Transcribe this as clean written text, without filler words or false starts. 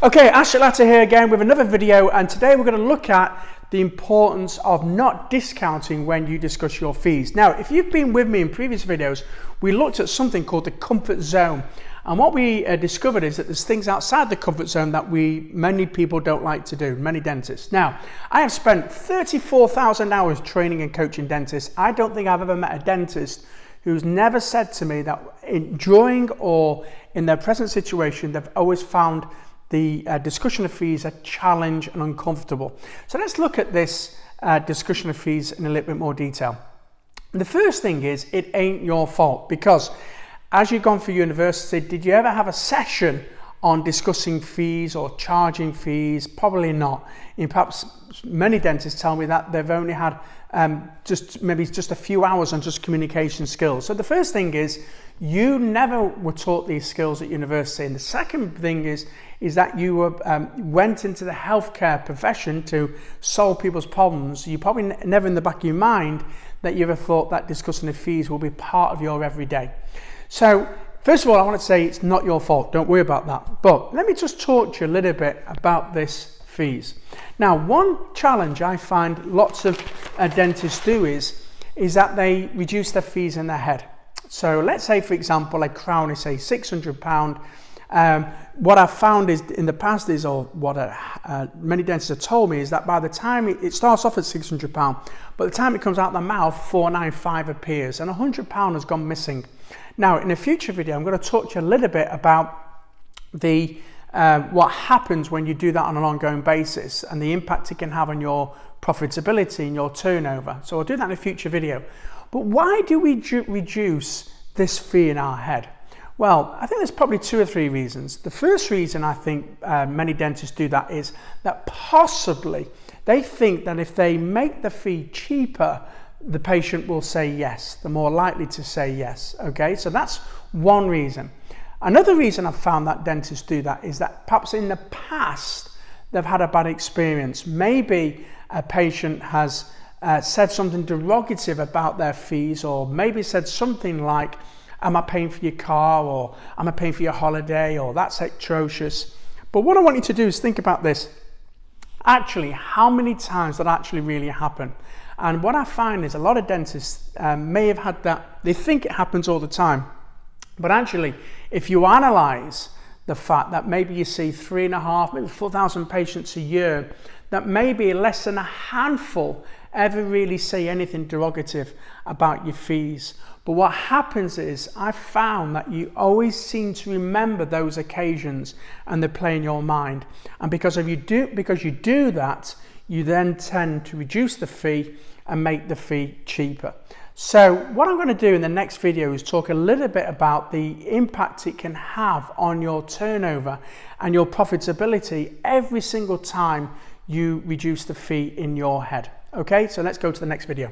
Okay, Ashley Latta here again with another video, and today we're going to look at the importance of not discounting when you discuss your fees. Now, if you've been with me in previous videos, we looked at something called the comfort zone, and what we discovered is that there's things outside the comfort zone that many people don't like to do, many dentists. Now, I have spent 34,000 hours training and coaching dentists. I don't think I've ever met a dentist who's never said to me that during or in their present situation, they've always found the discussion of fees a challenge and uncomfortable. So let's look at this discussion of fees in a little bit more detail. The first thing is, it ain't your fault, because as you've gone through university, did you ever have a session on discussing fees or charging fees? Probably not. Perhaps many dentists tell me that they've only had just a few hours on just communication skills. So the first thing is, you never were taught these skills at university. And the second thing is that you went into the healthcare profession to solve people's problems. You probably never in the back of your mind that you ever thought that discussing the fees will be part of your everyday. So first of all, I want to say it's not your fault. Don't worry about that. But let me just talk to you a little bit about this fees. Now, one challenge I find lots of dentists do is that they reduce their fees in their head. So let's say, for example, a crown is say £600. What I've found is in the past is, or what many dentists have told me, is that by the time it starts off at £600, by the time it comes out the mouth, £495 appears, and £100 has gone missing. Now, in a future video, I'm going to talk to you a little bit about what happens when you do that on an ongoing basis and the impact it can have on your profitability and your turnover. So I'll do that in a future video. But why do we reduce this fee in our head? Well, I think there's probably two or three reasons. The first reason I think many dentists do that is that possibly they think that if they make the fee cheaper, the patient will say yes. They're more likely to say yes. Okay, so that's one reason. Another reason I've found that dentists do that is that perhaps in the past they've had a bad experience. Maybe a patient has said something derogative about their fees, or maybe said something like, am I paying for your car, or am I paying for your holiday, or that's atrocious. But what I want you to do is think about this. Actually, how many times that actually really happen? And what I find is a lot of dentists may have had that, they think it happens all the time. But actually, if you analyze the fact that maybe you see 3,500, maybe 4,000 patients a year, that maybe less than a handful ever really say anything derogative about your fees. But what happens is, I've found that you always seem to remember those occasions and they play in your mind. And because you do that, you then tend to reduce the fee and make the fee cheaper. So what I'm going to do in the next video is talk a little bit about the impact it can have on your turnover and your profitability every single time you reduce the fee in your head. Okay, so let's go to the next video.